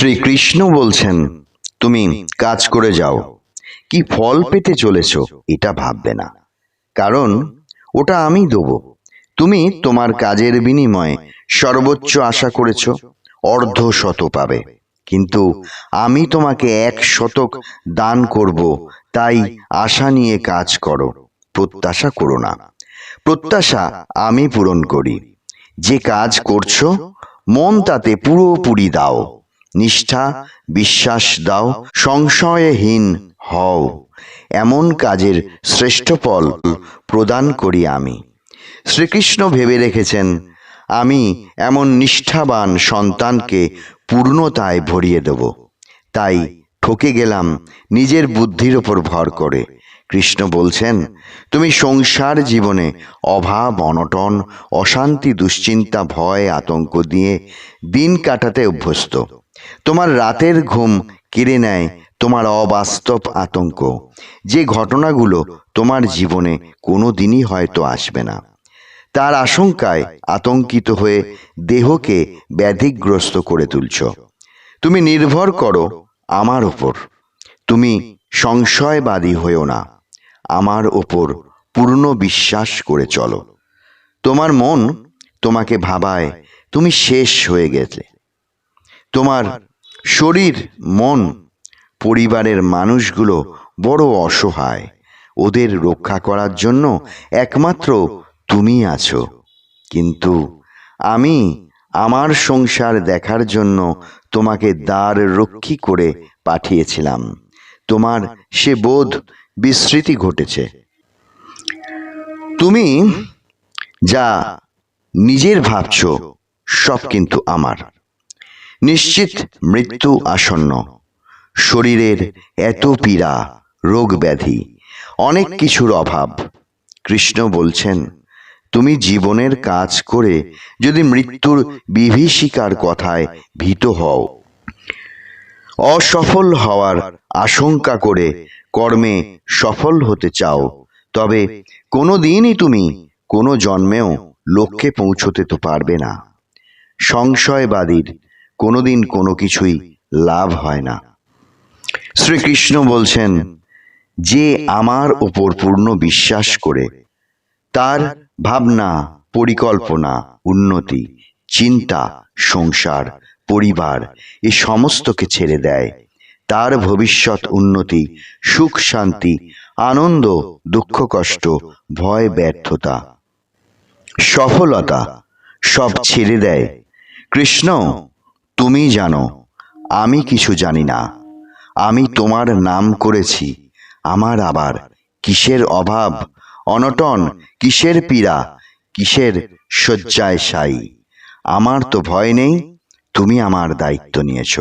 শ্রীকৃষ্ণ বলছেন, তুমি কাজ করে যাও, কি ফল পেতে চলেছ এটা ভাববে না, কারণ ওটা আমি দেব। তুমি তোমার কাজের বিনিময়ে সর্বোচ্চ আশা করেছ, অর্ধ শত পাবে, কিন্তু আমি তোমাকে 100 দান করব। তাই আশা নিয়ে কাজ করো, প্রত্যাশা করো না। প্রত্যাশা আমি পূরণ করি। যে কাজ করছো মন তাতে পুরোপুরি দাও, নিষ্ঠা বিশ্বাস দাও, সংশয়হীন হও। এমন কাজের শ্রেষ্ঠ ফল প্রদান করি আমি। শ্রীকৃষ্ণ ভেবে রেখেছেন, আমি এমন নিষ্ঠাবান সন্তানকে পূর্ণতায় ভরিয়ে দেব। তাই ঠকে গেলাম নিজের বুদ্ধির ওপর ভর করে। কৃষ্ণ বলছেন, তুমি সংসার জীবনে অভাব অনটন অশান্তি দুশ্চিন্তা ভয় আতঙ্ক দিয়ে দিন কাটাতে অভ্যস্ত। তোমার রাতের ঘুম কেড়ে নেয় তোমার অবাস্তব আতঙ্ক, যে ঘটনাগুলো তোমার জীবনে কোনো দিনই হয়তো আসবে না। তার আশঙ্কায় আতঙ্কিত হয়ে দেহকে ব্যাধিগ্রস্ত করে তুলছ। তুমি নির্ভর করো আমার ওপর, তুমি সংশয়বাদী হয়েও না, আমার ওপর পূর্ণ বিশ্বাস করে চলো। তোমার মন তোমাকে ভাবায় তুমি শেষ হয়ে গেছে। তোমার শরীর মন পরিবারের মানুষগুলো বড় অসহায়, ওদের রক্ষা করার জন্য একমাত্র তুমি আছো। কিন্তু আমি আমার সংসার দেখার জন্য তোমাকে দ্বার রক্ষী করে পাঠিয়েছিলাম। তোমার সে বোধ বিস্মৃতি ঘটেছে। তুমি যা নিজের ভাবছ সব কিন্তু আমার। নিশ্চিত মৃত্যু আসন্ন, শরীরের এত পীড়া রোগ ব্যাধি অনেক কিছুর অভাব। কৃষ্ণ বলছেন, তুমি জীবনের কাজ করে যদি মৃত্যুর বিভীষিকার কথায় ভীত হও, অসফল হওয়ার আশঙ্কা করে কর্মে সফল হতে চাও, তবে কোনো দিনই তুমি কোনো জন্মেও লক্ষ্যে পৌঁছতে তো পারবে না। সংশয়বাদীর কোনোদিন কোনো কিছুই লাভ হয় না। শ্রীকৃষ্ণ বলছেন, যে আমার উপর পূর্ণ বিশ্বাস করে তার ভাবনা পরিকল্পনা উন্নতি চিন্তা সংসার পরিবার এ সমস্তকে ছেড়ে দেয়, তার ভবিষ্যৎ উন্নতি সুখ শান্তি আনন্দ দুঃখ কষ্ট ভয় ব্যর্থতা সফলতা সব ছেড়ে দেয়। কৃষ্ণ, তুমি জানো, আমি কিছু জানি না। আমি তোমার নাম করেছি, আমার আবার কিসের অভাব অনটন, কিসের পীড়া, কিসের শয্যায় সাই। আমার তো ভয় নেই, তুমি আমার দায়িত্ব নিয়েছ,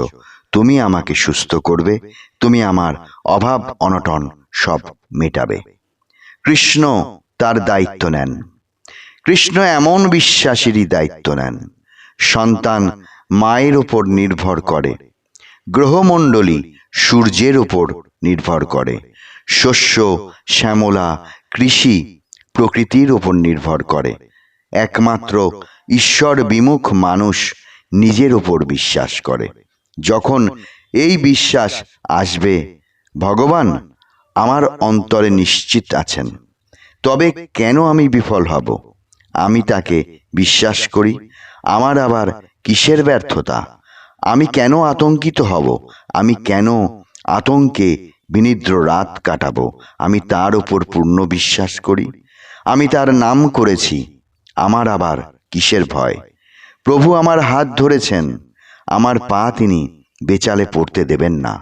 তুমি আমাকে সুস্থ করবে, তুমি আমার অভাব অনটন সব মেটাবে। কৃষ্ণ তার দায়িত্ব নেন। কৃষ্ণ এমন বিশ্বাসেরই দায়িত্ব নেন। সন্তান মায়ের ওপর নির্ভর করে, গ্রহমণ্ডলী সূর্যের ওপর নির্ভর করে, শস্য শ্যামলা কৃষি প্রকৃতির ওপর নির্ভর করে। একমাত্র ঈশ্বর বিমুখ মানুষ নিজের ওপর বিশ্বাস করে। যখন এই বিশ্বাস আসবে, ভগবান আমার অন্তরে নিশ্চিত আছেন, তবে কেন আমি বিফল হব? আমি তাকে বিশ্বাস করি, আমার আবার কিসের ব্যর্থতা? আমি কেন আতঙ্কিত হব? আমি কেন আতঙ্কে বিনিদ্র রাত কাটাবো? আমি তার উপর পূর্ণ বিশ্বাস করি, আমি তার নাম করেছি, আমার আবার কিসের ভয়? প্রভু আমার হাত ধরেছেন, আমার পা তিনি বেচালে পড়তে দেবেন না।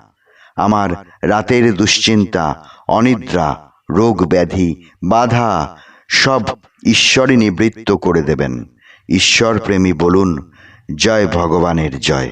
আমার রাতের দুশ্চিন্তা অনিদ্রা রোগ ব্যাধি বাধা সব ঈশ্বরই নিবৃত্ত করে দেবেন। ঈশ্বর প্রেমী বলুন, জয় ভগবানের জয়।